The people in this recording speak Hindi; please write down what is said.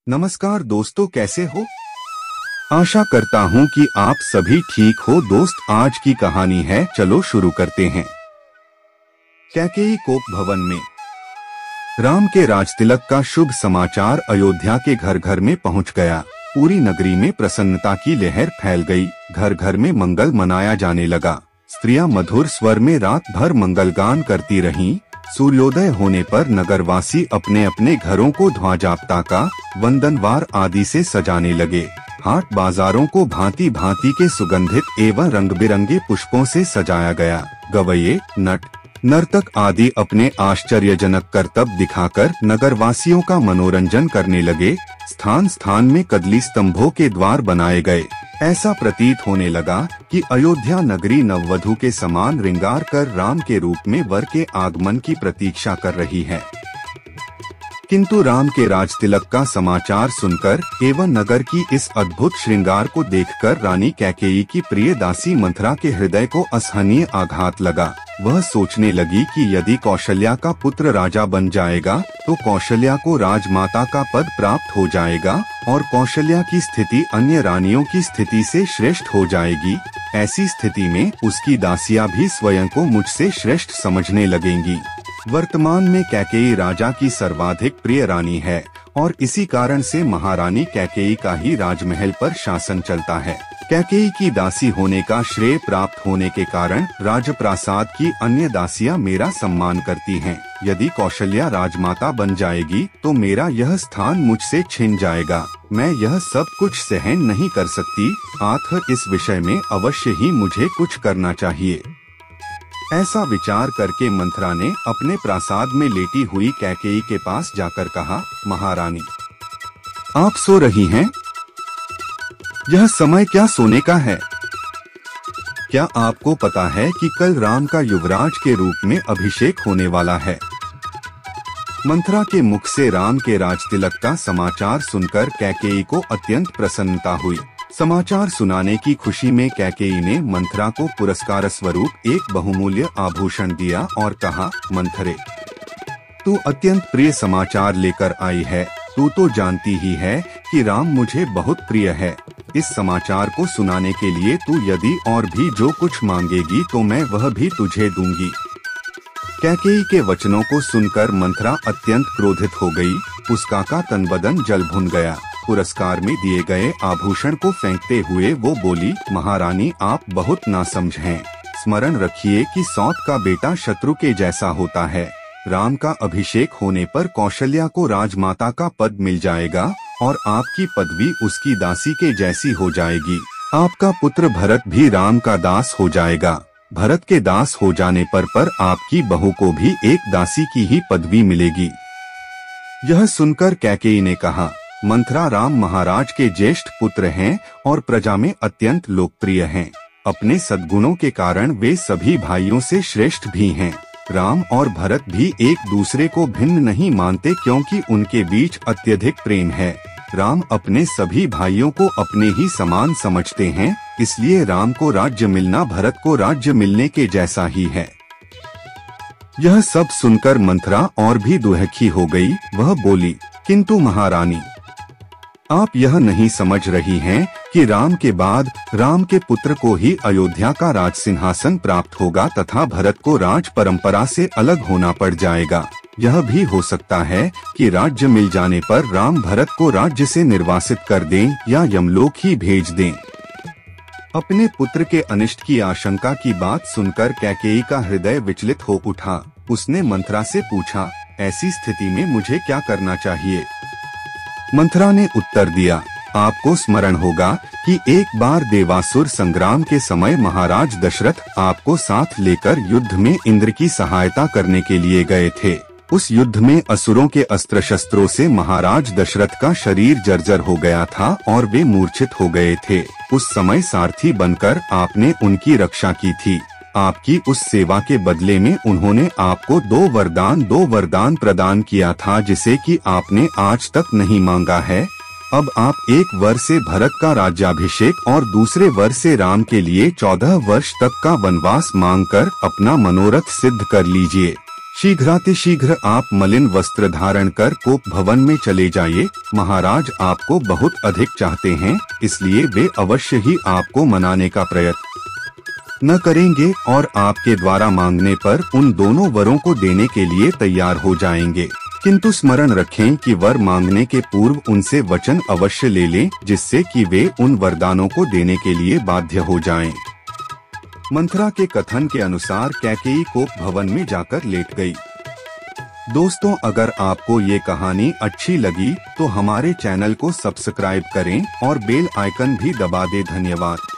नमस्कार दोस्तों, कैसे हो? आशा करता हूँ कि आप सभी ठीक हो। दोस्त, आज की कहानी है, चलो शुरू करते हैं। कैकेयी कोप भवन में राम के राजतिलक का शुभ समाचार अयोध्या के घर घर में पहुँच गया। पूरी नगरी में प्रसन्नता की लहर फैल गई। घर घर में मंगल मनाया जाने लगा। स्त्रियां मधुर स्वर में रात भर मंगलगान करती रहीं। सूर्योदय होने पर नगरवासी अपने अपने घरों को ध्वजा पताका, वंदनवार आदि से सजाने लगे। हाट बाजारों को भांति भांति के सुगंधित एवं रंग बिरंगे पुष्पों से सजाया गया। गवैये, नट, नर्तक आदि अपने आश्चर्यजनक करतब दिखाकर नगरवासियों का मनोरंजन करने लगे। स्थान स्थान में कदली स्तंभों के द्वार बनाए गए। ऐसा प्रतीत होने लगा कि अयोध्या नगरी नववधु के समान श्रृंगार कर राम के रूप में वर के आगमन की प्रतीक्षा कर रही है। किंतु राम के राजतिलक का समाचार सुनकर एवं नगर की इस अद्भुत श्रृंगार को देखकर रानी कैकेयी की प्रिय दासी मंथरा के हृदय को असहनीय आघात लगा। वह सोचने लगी कि यदि कौशल्या का पुत्र राजा बन जाएगा तो कौशल्या को राजमाता का पद प्राप्त हो जाएगा और कौशल्या की स्थिति अन्य रानियों की स्थिति से श्रेष्ठ हो जाएगी। ऐसी स्थिति में उसकी दासियां भी स्वयं को मुझसे श्रेष्ठ समझने लगेंगी। वर्तमान में कैकेयी राजा की सर्वाधिक प्रिय रानी है और इसी कारण से महारानी कैकेयी का ही राजमहल पर शासन चलता है। कैकेयी की दासी होने का श्रेय प्राप्त होने के कारण राजप्रासाद की अन्य दासियां मेरा सम्मान करती हैं। यदि कौशल्या राजमाता बन जाएगी तो मेरा यह स्थान मुझसे छिन जाएगा। मैं यह सब कुछ सहन नहीं कर सकती। आखिर इस विषय में अवश्य ही मुझे कुछ करना चाहिए। ऐसा विचार करके मंथरा ने अपने प्रासाद में लेटी हुई कैकेयी के पास जाकर कहा, महारानी, आप सो रही हैं? यह समय क्या सोने का है? क्या आपको पता है कि कल राम का युवराज के रूप में अभिषेक होने वाला है? मंथरा के मुख से राम के राजतिलक का समाचार सुनकर कैकेयी को अत्यंत प्रसन्नता हुई। समाचार सुनाने की खुशी में कैकेयी ने मंथरा को पुरस्कार स्वरूप एक बहुमूल्य आभूषण दिया और कहा, मंथरे, तू अत्यंत प्रिय समाचार लेकर आई है। तू तो जानती ही है कि राम मुझे बहुत प्रिय है। इस समाचार को सुनाने के लिए तू यदि और भी जो कुछ मांगेगी तो मैं वह भी तुझे दूंगी। कैकेयी के वचनों को सुनकर मंथरा अत्यंत क्रोधित हो गई। उसका का तन बदन जल भुन गया। पुरस्कार में दिए गए आभूषण को फेंकते हुए वो बोली, महारानी, आप बहुत नासमझ हैं। स्मरण रखिए कि सौत का बेटा शत्रु के जैसा होता है। राम का अभिषेक होने पर कौशल्या को राजमाता का पद मिल जाएगा और आपकी पदवी उसकी दासी के जैसी हो जाएगी। आपका पुत्र भरत भी राम का दास हो जाएगा। भरत के दास हो जाने पर आपकी बहू को भी एक दासी की ही पदवी मिलेगी। यह सुनकर कैकेयी ने कहा, मंथरा राम महाराज के ज्येष्ठ पुत्र हैं और प्रजा में अत्यंत लोकप्रिय हैं। अपने सद्गुणों के कारण वे सभी भाइयों से श्रेष्ठ भी हैं। राम और भरत भी एक दूसरे को भिन्न नहीं मानते क्योंकि उनके बीच अत्यधिक प्रेम है। राम अपने सभी भाइयों को अपने ही समान समझते हैं, इसलिए राम को राज्य मिलना भरत को राज्य मिलने के जैसा ही है। यह सब सुनकर मंथरा और भी दुखी हो गई। वह बोली, किंतु महारानी, आप यह नहीं समझ रही हैं कि राम के बाद राम के पुत्र को ही अयोध्या का राज सिंहासन प्राप्त होगा तथा भरत को राज परंपरा से अलग होना पड़ जाएगा। यह भी हो सकता है कि राज्य मिल जाने पर राम भरत को राज्य से निर्वासित कर दें या यमलोक ही भेज दें। अपने पुत्र के अनिष्ट की आशंका की बात सुनकर कैकेयी का हृदय विचलित हो उठा। उसने मंथरा से पूछा, ऐसी स्थिति में मुझे क्या करना चाहिए? मंथरा ने उत्तर दिया, आपको स्मरण होगा कि एक बार देवासुर संग्राम के समय महाराज दशरथ आपको साथ लेकर युद्ध में इंद्र की सहायता करने के लिए गए थे। उस युद्ध में असुरों के अस्त्र शस्त्रों से महाराज दशरथ का शरीर जर्जर हो गया था और वे मूर्छित हो गए थे। उस समय सारथी बनकर आपने उनकी रक्षा की थी। आपकी उस सेवा के बदले में उन्होंने आपको दो वरदान प्रदान किया था जिसे कि आपने आज तक नहीं मांगा है। अब आप एक वर से भरत का राज्याभिषेक और दूसरे वर से राम के लिए 14 वर्ष तक का वनवास मांगकर अपना मनोरथ सिद्ध कर लीजिए। शीघ्रातिशीघ्र आप मलिन वस्त्र धारण कर कोप भवन में चले जाइए। महाराज आपको बहुत अधिक चाहते हैं, इसलिए वे अवश्य ही आपको मनाने का प्रयत्न न करेंगे और आपके द्वारा मांगने पर उन दोनों वरों को देने के लिए तैयार हो जाएंगे। किंतु स्मरण रखें कि वर मांगने के पूर्व उनसे वचन अवश्य ले लें, जिससे कि वे उन वरदानों को देने के लिए बाध्य हो जाएं। मंथरा के कथन के अनुसार कैकेयी कोप भवन में जाकर लेट गई। दोस्तों, अगर आपको ये कहानी अच्छी लगी तो हमारे चैनल को सब्सक्राइब करें और बेल आइकन भी दबा दें। धन्यवाद।